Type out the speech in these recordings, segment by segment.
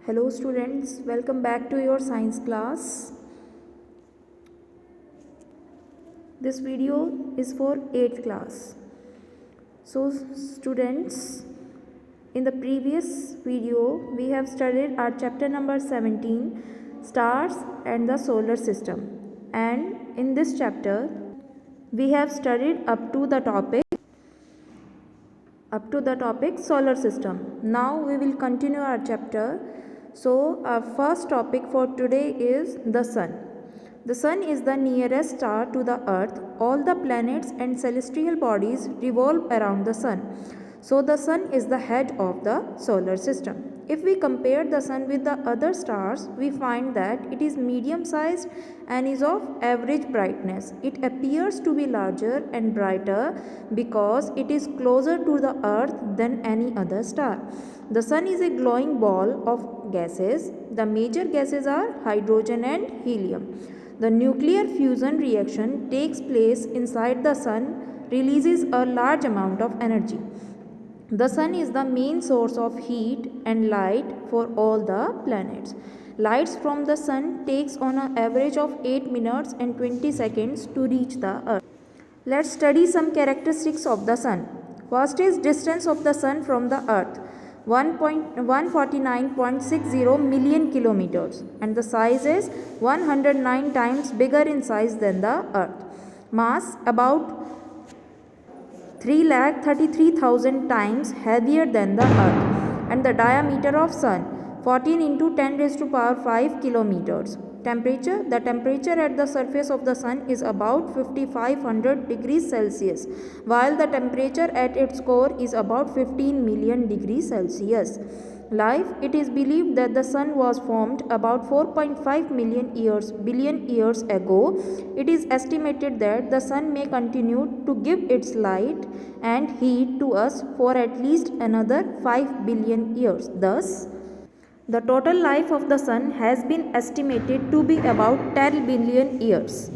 Hello students, welcome back to your science class. This video is for 8th class. So students, in the previous video we have studied our chapter number 17, stars and the solar system, and in this chapter we have studied up to the topic solar system. Now we will continue our chapter. So our first topic for today is the sun. The sun is the nearest star to the earth. All the planets and celestial bodies revolve around the sun. So the sun is the head of the solar system. If we compare the sun with the other stars, we find that it is medium sized and is of average brightness. It appears to be larger and brighter because it is closer to the earth than any other star. The sun is a glowing ball of gases. The major gases are hydrogen and helium. The nuclear fusion reaction takes place inside the sun, releases a large amount of energy. The sun is the main source of heat and light for all the planets. Lights from the sun takes on an average of 8 minutes and 20 seconds to reach the earth. Let's study some characteristics of the sun. First is distance of the sun from the earth. 149.60 million kilometers, and the size is 109 times bigger in size than the earth. Mass about 3,33,000 times heavier than the earth, and the diameter of sun 14 into 10 raised to power 5 kilometers. Temperature, the temperature at the surface of the sun is about 5500 degrees Celsius, while the temperature at its core is about 15 million degrees Celsius. Life, it is believed that the sun was formed about 4.5 billion years ago. It is estimated that the sun may continue to give its light and heat to us for at least another 5 billion years. Thus, the total life of the sun has been estimated to be about 10 billion years.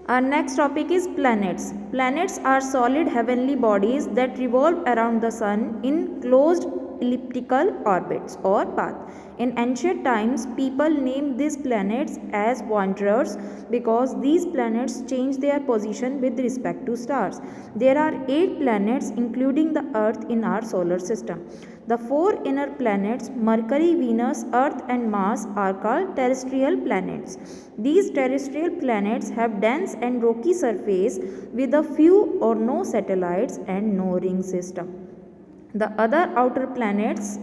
Our next topic is planets. Planets are solid heavenly bodies that revolve around the sun in closed elliptical orbits or path. In ancient times, people named these planets as wanderers because these planets change their position with respect to stars. There are 8 planets including the earth in our solar system. The 4 inner planets, Mercury, Venus, Earth and Mars, are called terrestrial planets. These terrestrial planets have dense and rocky surface with a few or no satellites and no ring system. The other outer planets,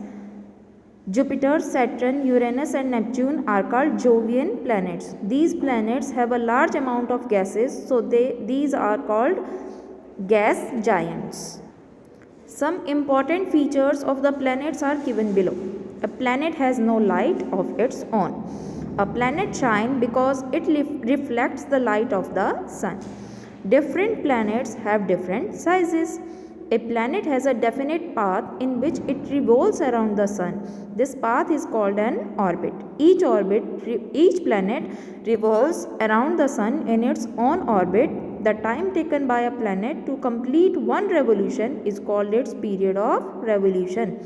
Jupiter, Saturn, Uranus and Neptune, are called Jovian planets. These planets have a large amount of gases, so these are called gas giants. Some important features of the planets are given below. A planet has no light of its own. A planet shines because it reflects the light of the sun. Different planets have different sizes. A planet has a definite path in which it revolves around the sun. This path is called an orbit. Each planet revolves around the sun in its own orbit. The time taken by a planet to complete one revolution is called its period of revolution.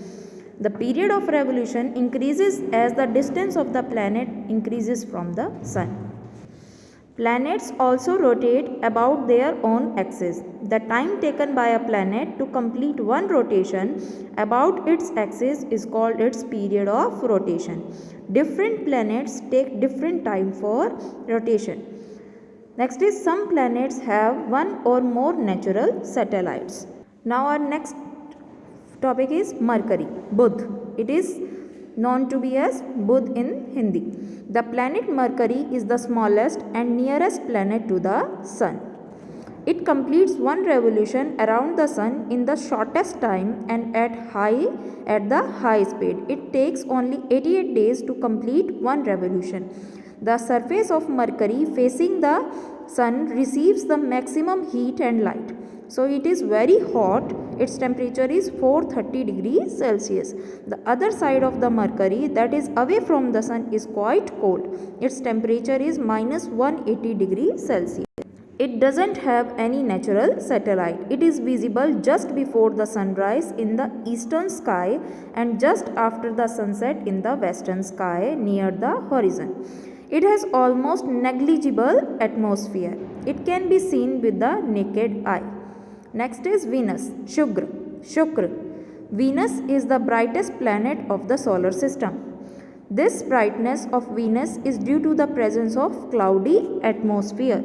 The period of revolution increases as the distance of the planet increases from the sun. Planets also rotate about their own axis. The time taken by a planet to complete one rotation about its axis is called its period of rotation. Different planets take different time for rotation. Next is some planets have one or more natural satellites. Now our next topic is Mercury, Budh. It is known to be as Budh in Hindi. The planet Mercury is the smallest and nearest planet to the sun. It completes one revolution around the sun in the shortest time and at the high speed. It takes only 88 days to complete one revolution. The surface of Mercury facing the sun receives the maximum heat and light. So it is very hot. Its temperature is 430 degrees Celsius. The other side of the Mercury, that is away from the sun, is quite cold. Its temperature is minus 180 degrees Celsius. It doesn't have any natural satellite. It is visible just before the sunrise in the eastern sky and just after the sunset in the western sky near the horizon. It has almost negligible atmosphere. It can be seen with the naked eye. Next is Venus, Shukra. Venus is the brightest planet of the solar system. This brightness of Venus is due to the presence of cloudy atmosphere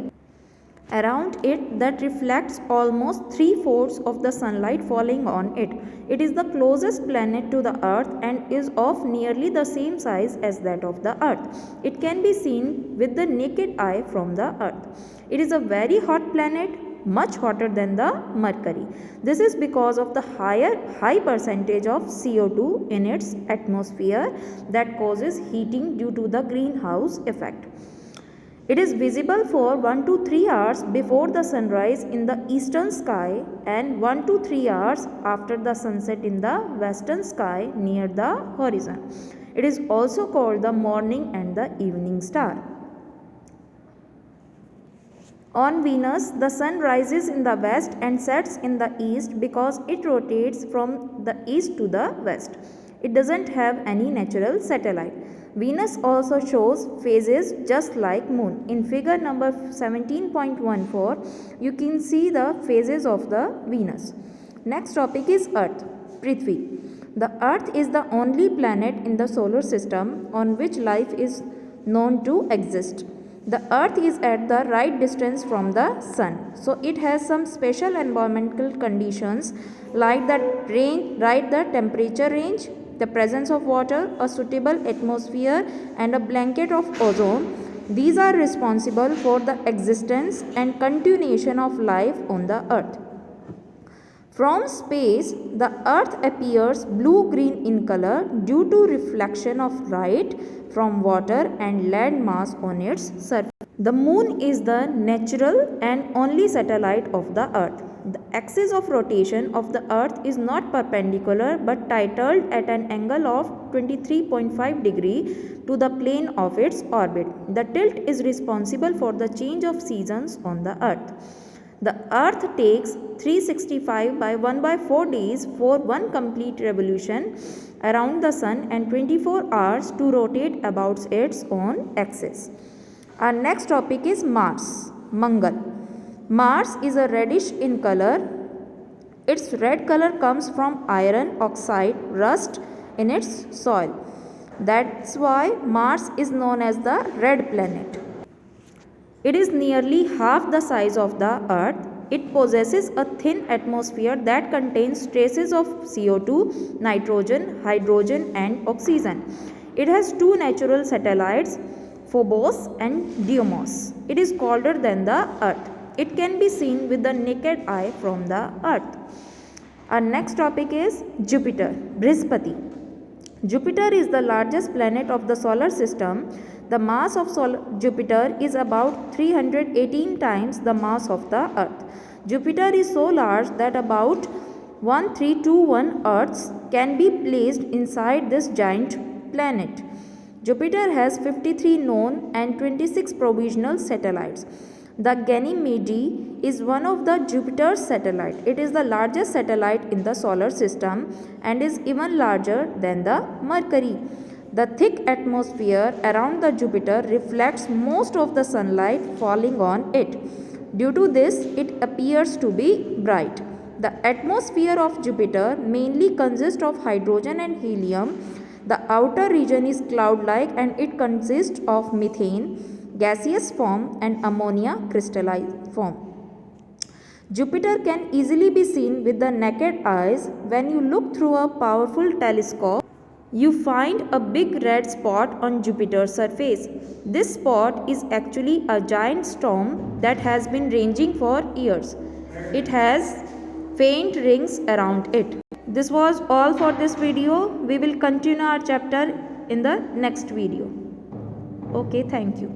around it that reflects almost 3/4 of the sunlight falling on it. It is the closest planet to the Earth and is of nearly the same size as that of the Earth. It can be seen with the naked eye from the Earth. It is a very hot planet, much hotter than the Mercury. This is because of the high percentage of CO2 in its atmosphere that causes heating due to the greenhouse effect. It is visible for 1 to 3 hours before the sunrise in the eastern sky and 1 to 3 hours after the sunset in the western sky near the horizon. It is also called the morning and the evening star. On Venus, the sun rises in the west and sets in the east because it rotates from the east to the west. It doesn't have any natural satellite. Venus also shows phases just like moon. In figure number 17.14, you can see the phases of the Venus. Next topic is Earth, Prithvi. The Earth is the only planet in the solar system on which life is known to exist. The Earth is at the right distance from the Sun, so it has some special environmental conditions like the temperature range, the presence of water, a suitable atmosphere and a blanket of ozone. These are responsible for the existence and continuation of life on the Earth. From space, the Earth appears blue-green in color due to reflection of light from water and land mass on its surface. The Moon is the natural and only satellite of the Earth. The axis of rotation of the Earth is not perpendicular but tilted at an angle of 23.5 degree to the plane of its orbit. The tilt is responsible for the change of seasons on the Earth. The Earth takes 365 by 1/4 days for one complete revolution around the Sun and 24 hours to rotate about its own axis. Our next topic is Mars, Mangal. Mars is a reddish in color. Its red color comes from iron oxide rust in its soil. That's why Mars is known as the red planet. It is nearly half the size of the Earth. It possesses a thin atmosphere that contains traces of CO2, nitrogen, hydrogen and oxygen. It has two natural satellites, Phobos and Deimos. It is colder than the Earth. It can be seen with the naked eye from the Earth. Our next topic is Jupiter, Brihaspati. Jupiter is the largest planet of the solar system. The mass of Jupiter is about 318 times the mass of the Earth. Jupiter is so large that about 1321 Earths can be placed inside this giant planet. Jupiter has 53 known and 26 provisional satellites. The Ganymede is one of the Jupiter's satellites. It is the largest satellite in the solar system and is even larger than the Mercury. The thick atmosphere around the Jupiter reflects most of the sunlight falling on it. Due to this, it appears to be bright. The atmosphere of Jupiter mainly consists of hydrogen and helium. The outer region is cloud-like and it consists of methane, gaseous form and ammonia crystalline form. Jupiter can easily be seen with the naked eyes. When you look through a powerful telescope, you find a big red spot on Jupiter's surface. This spot is actually a giant storm that has been raging for years. It has faint rings around it. This was all for this video. We will continue our chapter in the next video. Okay, thank you.